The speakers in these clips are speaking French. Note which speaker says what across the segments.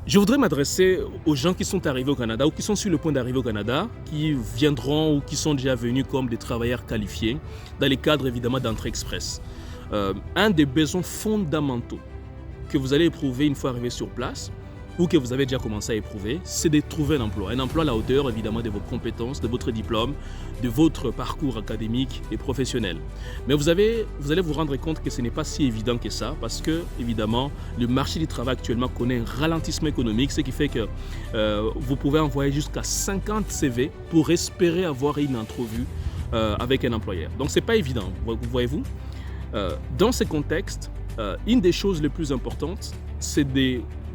Speaker 1: Je voudrais m'adresser aux gens qui sont arrivés au Canada ou qui sont sur le point d'arriver au Canada, qui viendront ou qui sont déjà venus comme des travailleurs qualifiés, dans les cadres évidemment d'entrée express. Un des besoins fondamentaux que vous allez éprouver une fois arrivé sur place, ou que vous avez déjà commencé à éprouver, c'est de trouver un emploi à la hauteur évidemment de vos compétences, de votre diplôme, de votre parcours académique et professionnel. Mais vous allez vous rendre compte que ce n'est pas si évident que ça, parce que évidemment le marché du travail actuellement connaît un ralentissement économique, ce qui fait que vous pouvez envoyer jusqu'à 50 CV pour espérer avoir une entrevue avec un employeur. Donc c'est pas évident, voyez-vous. Dans ce contexte, une des choses les plus importantes, c'est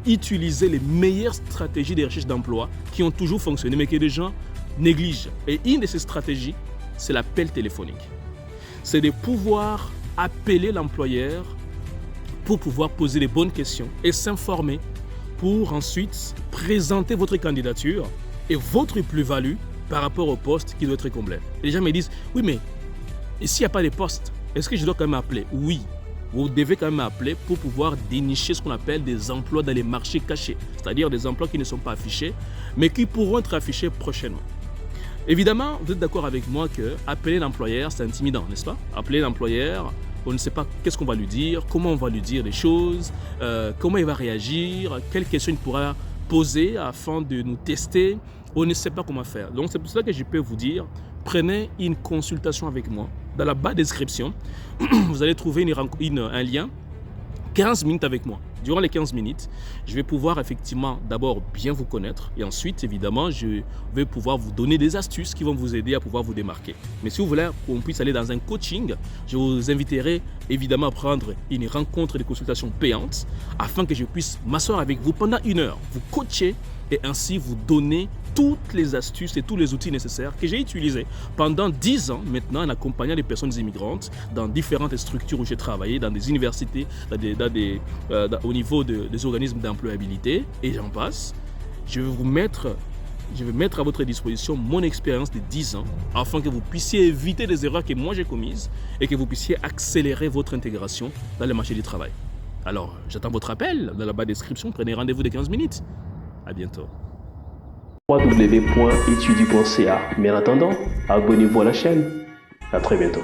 Speaker 1: d'utiliser les meilleures stratégies de recherche d'emploi qui ont toujours fonctionné, mais que les gens négligent. Et une de ces stratégies, c'est l'appel téléphonique. C'est de pouvoir appeler l'employeur pour pouvoir poser les bonnes questions et s'informer pour ensuite présenter votre candidature et votre plus-value par rapport au poste qui doit être comblé. Les gens me disent, oui, mais s'il n'y a pas de poste, est-ce que je dois quand même appeler? Oui. Vous devez quand même appeler pour pouvoir dénicher ce qu'on appelle des emplois dans les marchés cachés, c'est-à-dire des emplois qui ne sont pas affichés, mais qui pourront être affichés prochainement. Évidemment, vous êtes d'accord avec moi que appeler l'employeur, c'est intimidant, n'est-ce pas? Appeler l'employeur, on ne sait pas qu'est-ce qu'on va lui dire, comment on va lui dire les choses, comment il va réagir, quelles questions il pourra poser afin de nous tester. On ne sait pas comment faire. Donc c'est pour cela que je peux vous dire, prenez une consultation avec moi. Dans la barre de description, vous allez trouver un lien, 15 minutes avec moi. Durant les 15 minutes, je vais pouvoir effectivement d'abord bien vous connaître et ensuite, évidemment, je vais pouvoir vous donner des astuces qui vont vous aider à pouvoir vous démarquer. Mais si vous voulez qu'on puisse aller dans un coaching, je vous inviterai évidemment à prendre une rencontre de consultation payante afin que je puisse m'asseoir avec vous pendant 1 heure, vous coacher et ainsi vous donner toutes les astuces et tous les outils nécessaires que j'ai utilisés pendant 10 ans maintenant en accompagnant les personnes immigrantes dans différentes structures où j'ai travaillé, dans des universités, au niveau des organismes d'employabilité et j'en passe. Je vais mettre à votre disposition mon expérience de 10 ans afin que vous puissiez éviter les erreurs que moi j'ai commises et que vous puissiez accélérer votre intégration dans le marché du travail. Alors, j'attends votre appel dans la barre de description. Prenez rendez-vous de 15 minutes. À bientôt.
Speaker 2: www.etudu.ca. Mais en attendant, abonnez-vous à la chaîne. À très bientôt.